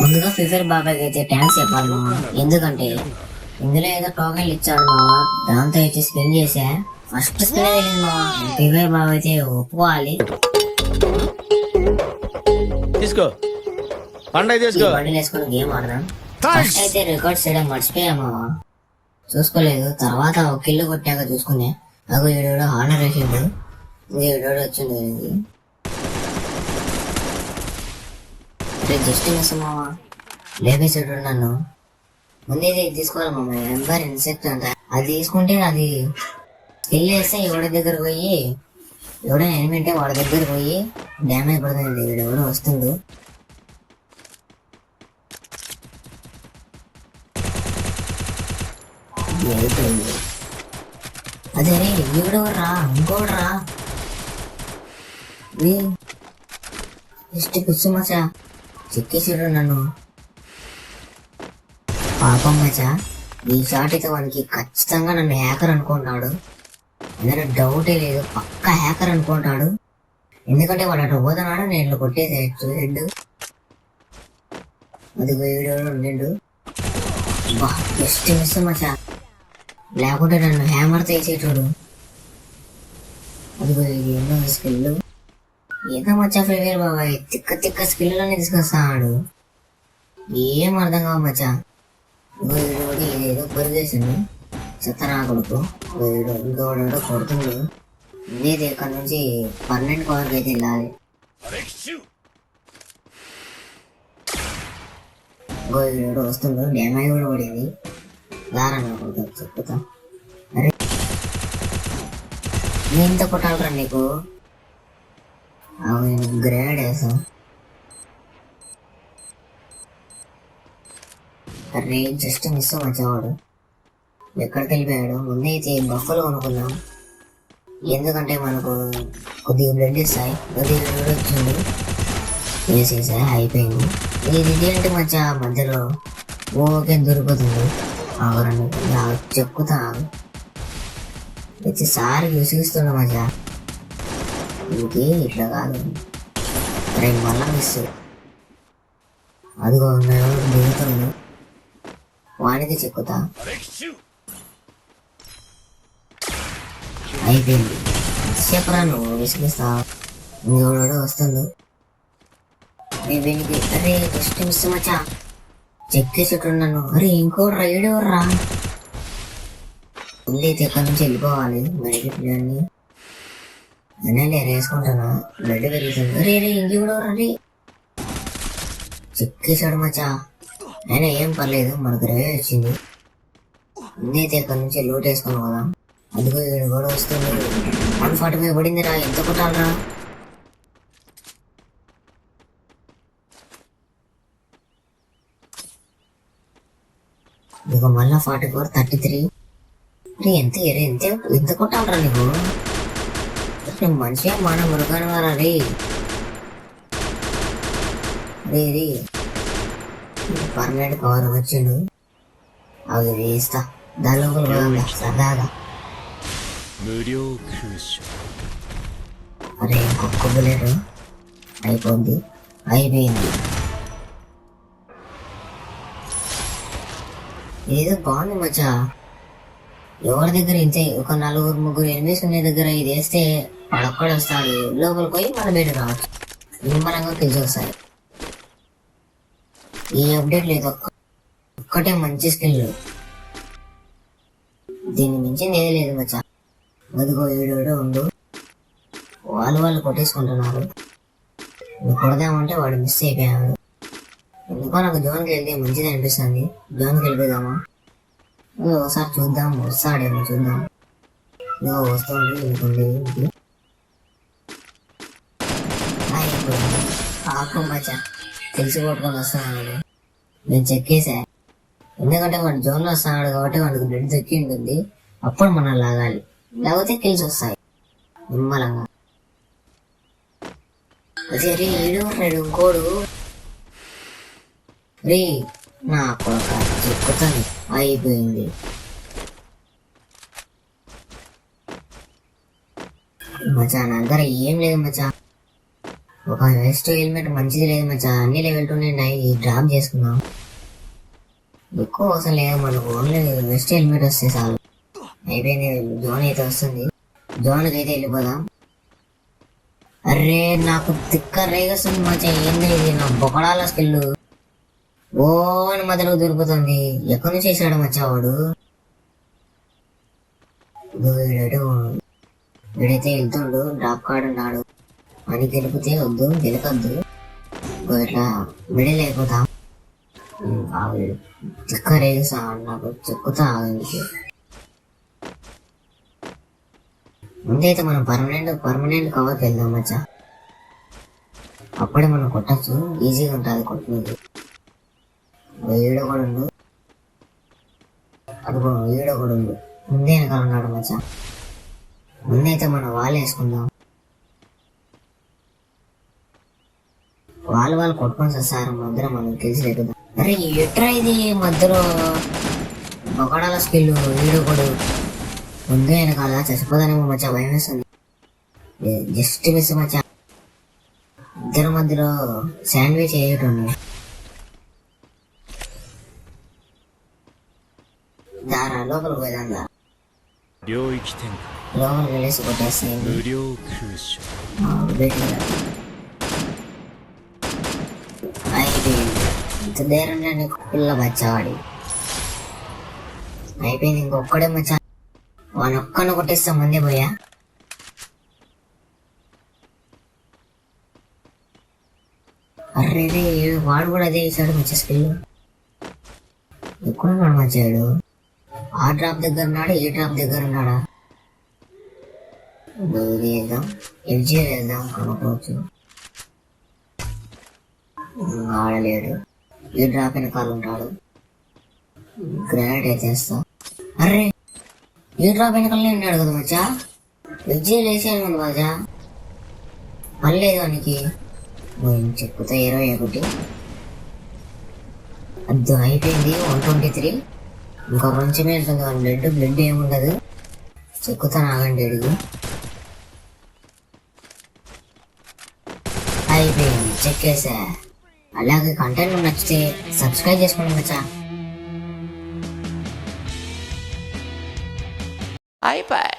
ముందుగా ఫిఫర్ బాబాకి అయితే థ్యాంక్స్ చెప్పాలి మామ. ఎందుకంటే ఇందులో ఏదో టోకెన్లు ఇచ్చాడు మామ, దాంతో అయితే స్పిన్ చేసా. ఫస్ట్ స్పిన్ తెలియదు మామ. ఫిఫర్ బాబా అయితే ఒప్పుకోవాలి. తీసుకో పండగ తీసుకో. బండిలు వేసుకుని గేమ్ ఆడదాం. ఫస్ట్ అయితే రికార్డ్ చేయడం మర్చిపోయా మామ, చూసుకోలేదు. తర్వాత ఒక కిల్లు కొట్టాక చూసుకునే నాకు ఏడోడో హానర్ వేసిండు, ఏడోడో వచ్చిండు. జస్ట్ మిస్ మామ, లేపేసాడు నన్ను. ముందే తీసుకోవాలి మామ, ఎంబర్ ఇన్సెక్ట్ అంట. అది తీసుకుంటే అది స్కిల్ వేస్తే ఎవడి దగ్గర పోయి, ఎవడైనా ఎనిమి అంటే వాడి దగ్గర పోయి డ్యామేజ్ పడుతుంది. ఎవడో వస్తుంది. అదే రే, ఎవడెవర్రా, ఇంకోడ్రా జస్ట్ పిచ్చు మచా, చెక్కేసాడు నన్ను. పాపం మచా, ఈ షాట్ అయితే వానికి ఖచ్చితంగా నన్ను హ్యాకర్ అనుకుంటాడు. అందులో డౌటే లేదు, పక్కా హ్యాకర్ అనుకుంటాడు. ఎందుకంటే వాడు అటు పోతున్నాడు, నేను కొట్టేసి హెడ్. అది వీడియో ఉండిండు. జస్ట్ మిస్ మచా, లేకుంటే నన్ను హ్యామర్తో వేసేటోడు. అదిగో ఇది ఎన్నో స్కిల్. ఏదో మచ్చా ఫేవర్ బాబాయ్, తిక్క తిక్క స్కిల్లోనే తీసుకొస్తాడు. ఏం అర్థం కావు మచ్చా. ఇదేదో పొరిగేసిండు చెత్తనా కొడుకు. ఇంకోడో కొడుతుండు. ఇది ఇక్కడ నుంచి పర్మనెంట్ కవర్కి అయితే వెళ్ళాలి. ఇంకో వస్తుండు, డ్యామేజ్ కూడా పడింది. దారాన్ని చెప్పుతా. అరే నేను ఎంత కొట్టాలరా నీకు? గ్రేడ్ వేసా. అరే జస్ట్ మిస్ వచ్చేవాడు. ఎక్కడికి వెళ్ళిపోయాడు? ముందే అయితే బఫ్ఫలు కొనుక్కున్నాం, ఎందుకంటే మనకు కొద్దిగా బ్లడ్ ఇస్తాయి. కొద్దిగా బ్లడ్ వచ్చింది, వేసేసా, అయిపోయింది. ఇది అంటే మధ్య మధ్యలో ఓకే దొరికిపోతుంది. చెప్పుతా ప్రతిసారి విసిగిస్తున్నా మజా. ఇంకే ఇట్లా కాదు. రెండు మళ్ళా మిస్. అదిగో దిగుతుంది, వాడికి చెక్కుతా. అయిపోయింది. చెప్పరా నువ్వు విసిగిస్తా. ఇంకోడో వస్తుంది. దీనికి అరే జస్ట్ మిస్ మచ్చా, చెక్కేసేట్టున్నాను. అరే ఇంకోటి రైడెవర్రా. అయితే ఎక్కడి నుంచి వెళ్ళిపోవాలి. మెడికెట్లన్నీ అన్నీ వేసుకుంటాను, బ్లడ్ పెరుగుతుంది. అరే రే ఇంకెవడెవరా రే, చెక్కేసాడు మచ్చా. అయినా ఏం పర్లేదు, మనకు రైడ్ వచ్చింది. ముందైతే ఎక్కడి నుంచి లూట్ వేసుకుని పోదాం. అదిగో ఏడు కూడా వస్తుంది. 145 పడిందిరా, ఎంత కొట్టాలరా? ఇదిగో మళ్ళా 44, 33. ఎంత ఎంత ఎంత కొట్టాలరా నీకు? మనిషి మన మృగాని వారా రే. రే పర్మనెంట్ కవర్ వచ్చిండు, అవి వేస్తా. దాని లోపల సరదాగా. అరే ఇంకొక బుల్లెట్ అయిపోయింది. ఏదో బాగుంది మచ్చా. ఎవరి దగ్గర ఇంతే ఒక 4-3 ఎనిమిస్ ఉన్న దగ్గర ఇది వేస్తే వాడొక్కడు వస్తాడు. లోపలికి పోయి మన బయట రావచ్చు, నిమ్మలంగా తెలిసి వస్తాయి. ఈ అప్డేట్ లేదు, ఒక్కటే మంచి స్కిల్. దీన్ని మించింది ఏది లేదు మచ్చా. అదిగో ఏడో ఉండు, వాళ్ళు కొట్టేసుకుంటున్నారు. నువ్వు కొడదామంటే వాడు మిస్ అయిపోయాడు. ఎందుకో నాకు జోన్కి వెళ్తే మంచిది అనిపిస్తుంది. జోన్కి వెళ్ళిపోదామా? ఒకసారి చూద్దాం, వస్తాడేమో చూద్దాం. వస్తుంది ఆకు మచ్చా, తెలిసి కొట్టుకొని వస్తున్నాడు. నేను చెక్కేసా, ఎందుకంటే వాడు జోన్లో వస్తున్నాడు కాబట్టి వాడికి బ్లడ్ చెక్కి ఉంటుంది. అప్పుడు మనం లాగాలి, లేకపోతే కిల్స్ వస్తాయి నిమ్మలంగా. అదే రే ఏడు ఇంకోడు రే, నా కొడుక చెక్కుతాను. అయిపోయింది. మచ్చా నా దగ్గర ఏం లేదు మచ్చా. ఒక వెస్ట్ హెల్మెట్ మంచిది లేదు మచ్చా, అన్ని లెవెల్ 2 ఉన్నాయి, డ్రాప్ చేసుకుందాం. ఎక్కువ అవసరం లేదు మనకు, ఓన్లీ వెస్ట్ హెల్మెట్ వస్తే చాలు. అయిపోయింది, జోన్ అయితే వస్తుంది, జోన్కి అయితే వెళ్ళిపోదాం. అరే నాకు తిక్క రేగొస్తుంది మచ్చా, ఏంది ఇది నా బొకడాల స్కిల్ ఓ అని మధ్యలో దొరుకుతుంది. ఎక్కడి నుంచి వేసాడు మచ్చా వాడు? వీడైతే వెళ్తుండు, డ్రాప్ కార్డ్ ఉన్నాడు అని గెలిపితే వద్దు, గెలకద్దు, ఇట్లా మిడిల్ అయిపోతాం. తిక్క రేగుసా నాకు చెక్కుతా. ముందైతే మనం పర్మనెంట్ కవర్కి వెళ్దాం మచ్చా, అప్పుడే మనం కొట్టచ్చు, ఈజీగా ఉంటుంది కొట్టినది. ఈడ కూడా ఉండు, అదిగో ఈడ కూడా ఉండు, ముందే వెనకాల ఉన్నాడు మచ్చా. ముందైతే మనం వాళ్ళు వేసుకుందాం, వాళ్ళు కొట్టుకొని వస్తారు మధ్యలో, మనం తెలిసి లేకుండా. అరే ఎట్రా ఇది మధ్యలో బొకడాల స్కిల్, ఈడు కూడా ముందే వెనకాల చచ్చిపోదానేమో మచ్చా, భయం వేస్తుంది. జస్ట్ మిస్ మచ్చా, ఇద్దరు మధ్యలో శాండ్విచ్ వేయటం. దారా లోపలికి పోయేదా, లోపలికి వెళ్ళేసి కొట్టేస్తాయి. అయిపోయింది, ఇంత ధైర్యం పిల్ల బచ్చావాడి. అయిపోయింది, ఇంకొక్కడే మచ్చా, వానొక్కను కొట్టేస్తాం ముందే పోయా. అర్రే వాడు కూడా అదే వేసాడు మచ్చా స్కిల్. ఎక్కడున్నాడు మచ్చాడు? ఆ డ్రాప్ దగ్గర ఉన్నాడా, ఈ డ్రాప్ దగ్గర ఉన్నాడా? ఇది వేద్దాం, ఎఫ్జీ వేద్దాం, కనుక్కోవచ్చు. ఆడలేడు, ఈ డ్రాప్ వెనకాల ఉంటాడు, గ్రానైట్ వేసేస్తా. అర్రే ఈ డ్రాప్ వెనకాలనే ఉన్నాడు కదా మచ్చా, ఎఫ్జీ వేసేయాలి ముందు మచ్చా, పర్లేదు వానికి. చెప్పుతా 21. అది అయిపోయింది 123. ఇంకా కొంచెమే వెళ్తుంది, బ్లడ్ ఏముండదు, చెక్కుతాను ఆగండి అడిగి. అయిపోయింది, చెక్కేసా. అలాగే కంటెంట్ నచ్చితే సబ్స్క్రైబ్ చేసుకోండి మచ్చా. అయిపోయి